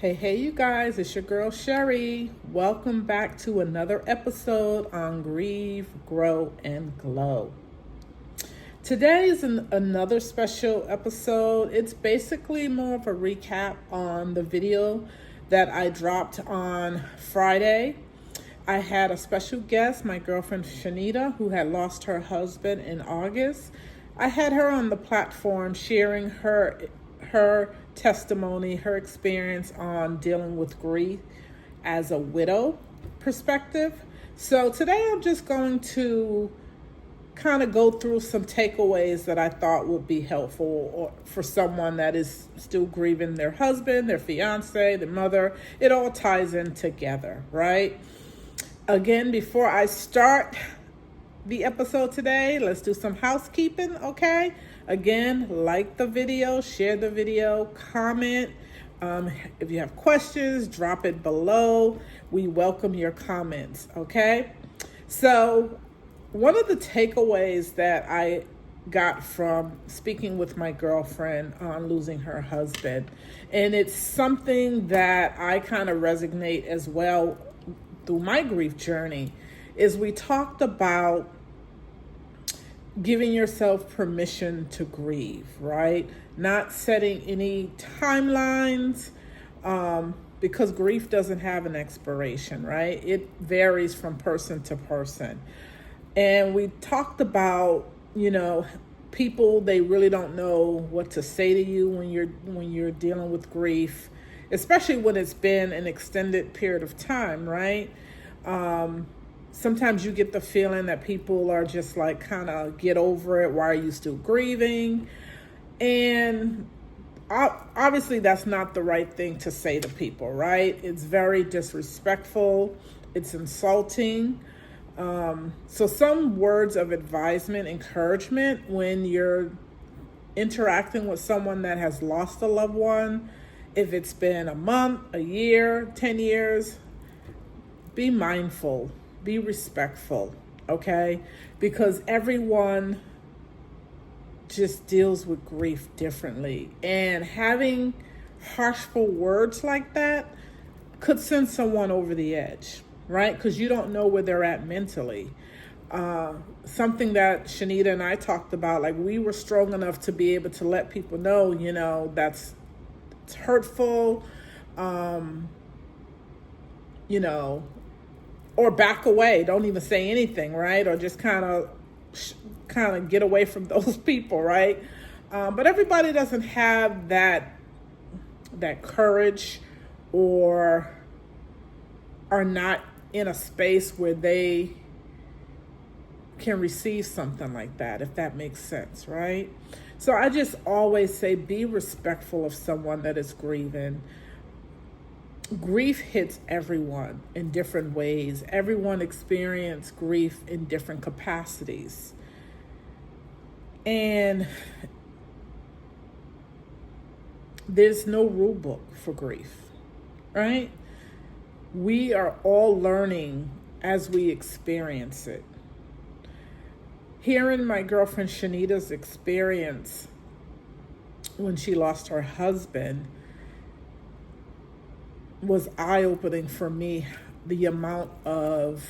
Hey, you guys, it's your girl Sherry. Welcome back to another episode on Grieve, Grow, and Glow. Today is another special episode. It's basically more of a recap on the video that I dropped on Friday. I had a special guest, my girlfriend Shanita, who had lost her husband in August. I had her on the platform sharing her testimony, her experience on dealing with grief as a widow perspective. So today I'm just going to kind of go through some takeaways that I thought would be helpful for someone that is still grieving their husband, their fiance, their mother. It all ties in together, right? Again, before I start the episode today, let's do some housekeeping, okay? Again, like the video, share the video, comment. If you have questions, drop it below. We welcome your comments, okay? So one of the takeaways that I got from speaking with my girlfriend on losing her husband, and it's something that I kind of resonate as well through my grief journey, is we talked about giving yourself permission to grieve, right? Not setting any timelines, because grief doesn't have an expiration, right? It varies from person to person. And we talked about, people, they really don't know what to say to you when you're dealing with grief, especially when it's been an extended period of time, right? Sometimes you get the feeling that people are just like, kind of get over it. Why are you still grieving? And obviously that's not the right thing to say to people, right? It's very disrespectful. It's insulting. So some words of advisement, encouragement when you're interacting with someone that has lost a loved one, if it's been a month, a year, 10 years, be mindful. Be respectful, okay? Because everyone just deals with grief differently. And having harshful words like that could send someone over the edge, right? Because you don't know where they're at mentally. Something that Shanita and I talked about, like we were strong enough to be able to let people know, that's it's hurtful, or back away. Don't even say anything, right? Or just kind of get away from those people, right? But everybody doesn't have that courage, or are not in a space where they can receive something like that, if that makes sense, right? So I just always say, be respectful of someone that is grieving. Grief hits everyone in different ways. Everyone experiences grief in different capacities. And there's no rule book for grief, right? We are all learning as we experience it. Hearing my girlfriend Shanita's experience when she lost her husband was eye-opening for me. The amount of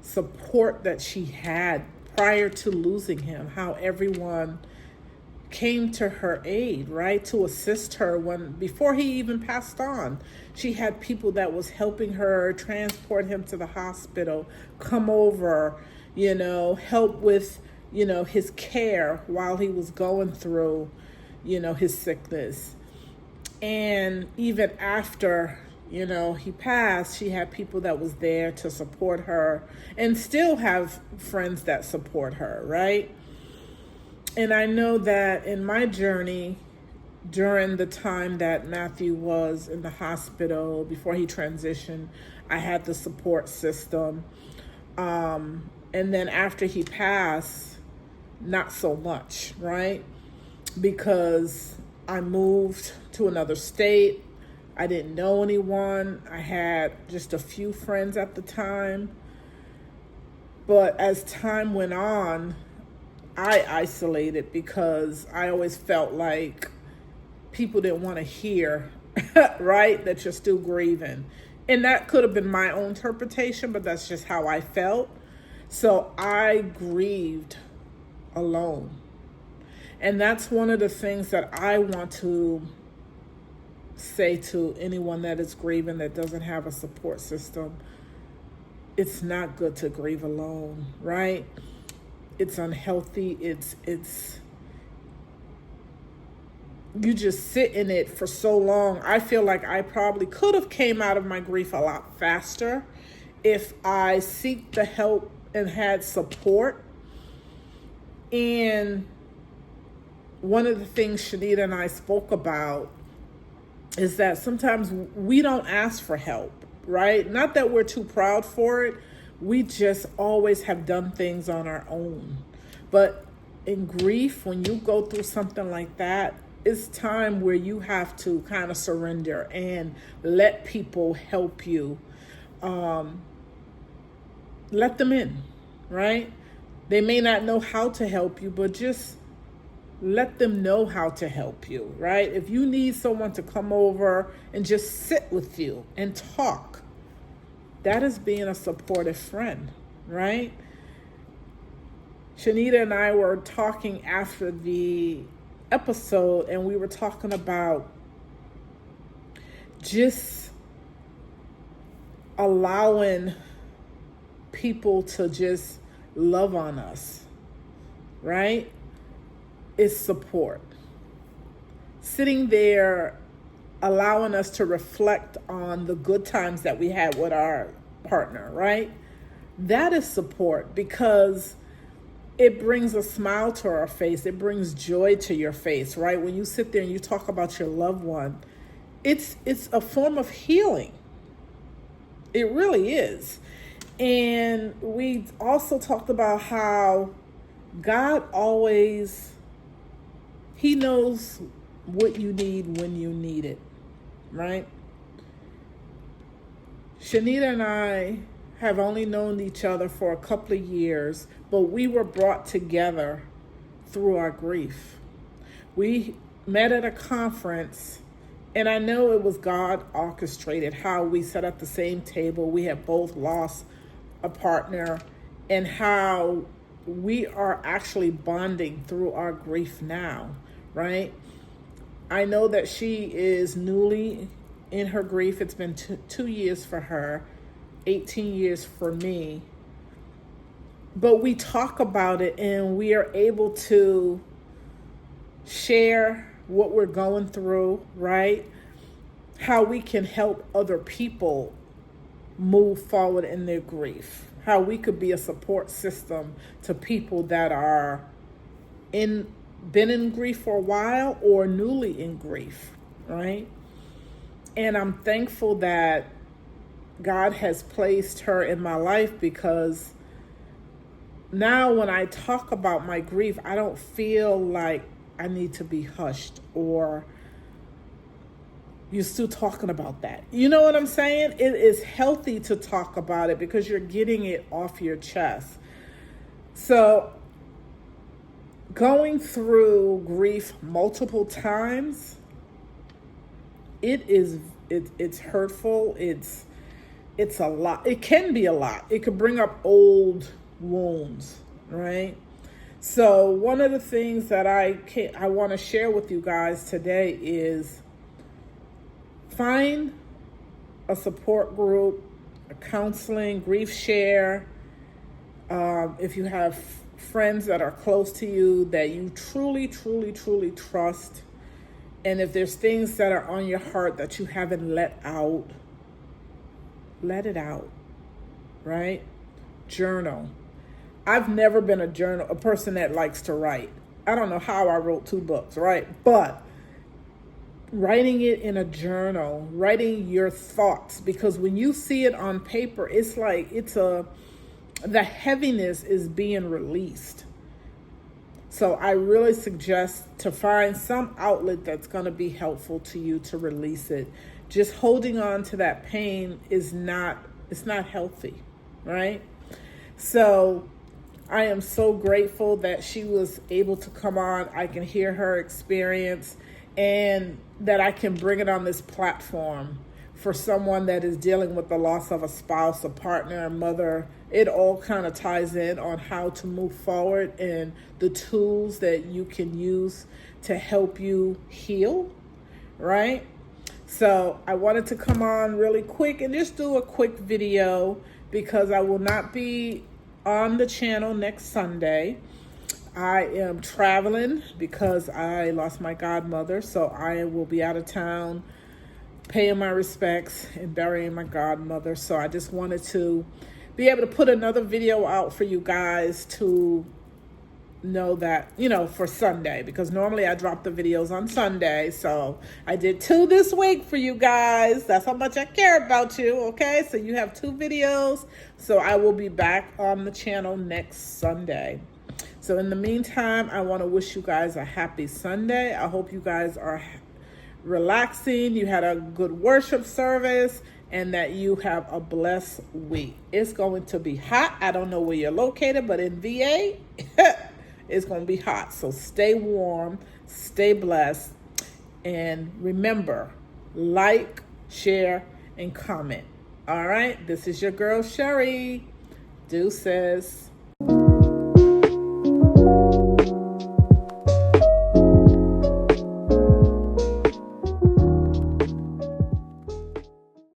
support that she had prior to losing him, how everyone came to her aid, right, to assist her before he even passed on. She had people that was helping her transport him to the hospital, come over, help with, his care while he was going through, his sickness. And even after, he passed, she had people that was there to support her, and still have friends that support her, right? And I know that in my journey, during the time that Matthew was in the hospital, before he transitioned, I had the support system. And then after he passed, not so much, right? Because I moved to another state. I didn't know anyone. I had just a few friends at the time. But as time went on, I isolated because I always felt like people didn't want to hear right? That you're still grieving. And that could have been my own interpretation, but that's just how I felt. So I grieved alone. And that's one of the things that I want to say to anyone that is grieving that doesn't have a support system. It's not good to grieve alone, right? It's unhealthy. It's you just sit in it for so long. I feel like I probably could have came out of my grief a lot faster if I seek the help and had support. And one of the things Shanita and I spoke about is that sometimes we don't ask for help, right? Not that we're too proud for it. We just always have done things on our own. But in grief, when you go through something like that, it's time where you have to kind of surrender and let people help you. Let them in, right? They may not know how to help you, but just let them know how to help you, right? If you need someone to come over and just sit with you and talk, that is being a supportive friend, right? Shanita and I were talking after the episode, and we were talking about just allowing people to just love on us, right? Is support. Sitting there, allowing us to reflect on the good times that we had with our partner, right? That is support, because it brings a smile to our face. It brings joy to your face, right? When you sit there and you talk about your loved one, it's a form of healing. It really is. And we also talked about how God always, He knows what you need when you need it, right? Shanita and I have only known each other for a couple of years, but we were brought together through our grief. We met at a conference, and I know it was God orchestrated how we sat at the same table. We had both lost a partner, and how we are actually bonding through our grief now, right? I know that she is newly in her grief. It's been 2 years for her, 18 years for me. But we talk about it, and we are able to share what we're going through, right? How we can help other people move forward in their grief. How we could be a support system to people that are been in grief for a while or newly in grief, right? And I'm thankful that God has placed her in my life, because now when I talk about my grief, I don't feel like I need to be hushed or you're still talking about that. You know what I'm saying? It is healthy to talk about it because you're getting it off your chest. So going through grief multiple times, it's hurtful. It's a lot. It can be a lot. It could bring up old wounds, right? So one of the things that I want to share with you guys today is find a support group, a counseling, grief share. If you have friends that are close to you that you truly, truly, truly trust, and if there's things that are on your heart that you haven't let out, let it out, right? Journal. I've never been a person that likes to write. I don't know how I wrote 2 books, right? But writing it in a journal, writing your thoughts, because when you see it on paper, it's like the heaviness is being released. So I really suggest to find some outlet that's going to be helpful to you to release it. Just holding on to that pain it's not healthy, right? So I am so grateful that she was able to come on. I can hear her experience, and that I can bring it on this platform for someone that is dealing with the loss of a spouse, a partner, a mother. It all kind of ties in on how to move forward and the tools that you can use to help you heal, right? So I wanted to come on really quick and just do a quick video because I will not be on the channel next Sunday. I am traveling because I lost my godmother, so I will be out of town paying my respects and burying my godmother. So I just wanted to be able to put another video out for you guys to know that, for Sunday, because normally I drop the videos on Sunday. So I did 2 this week for you guys. That's how much I care about you. Okay, so you have 2 videos. So I will be back on the channel next Sunday. So in the meantime, I want to wish you guys a happy Sunday. I hope you guys are relaxing, you had a good worship service, and that you have a blessed week. It's going to be hot. I don't know where you're located, but in VA, it's going to be hot. So stay warm, stay blessed, and remember, like, share, and comment. All right, this is your girl, Sherry. Deuces.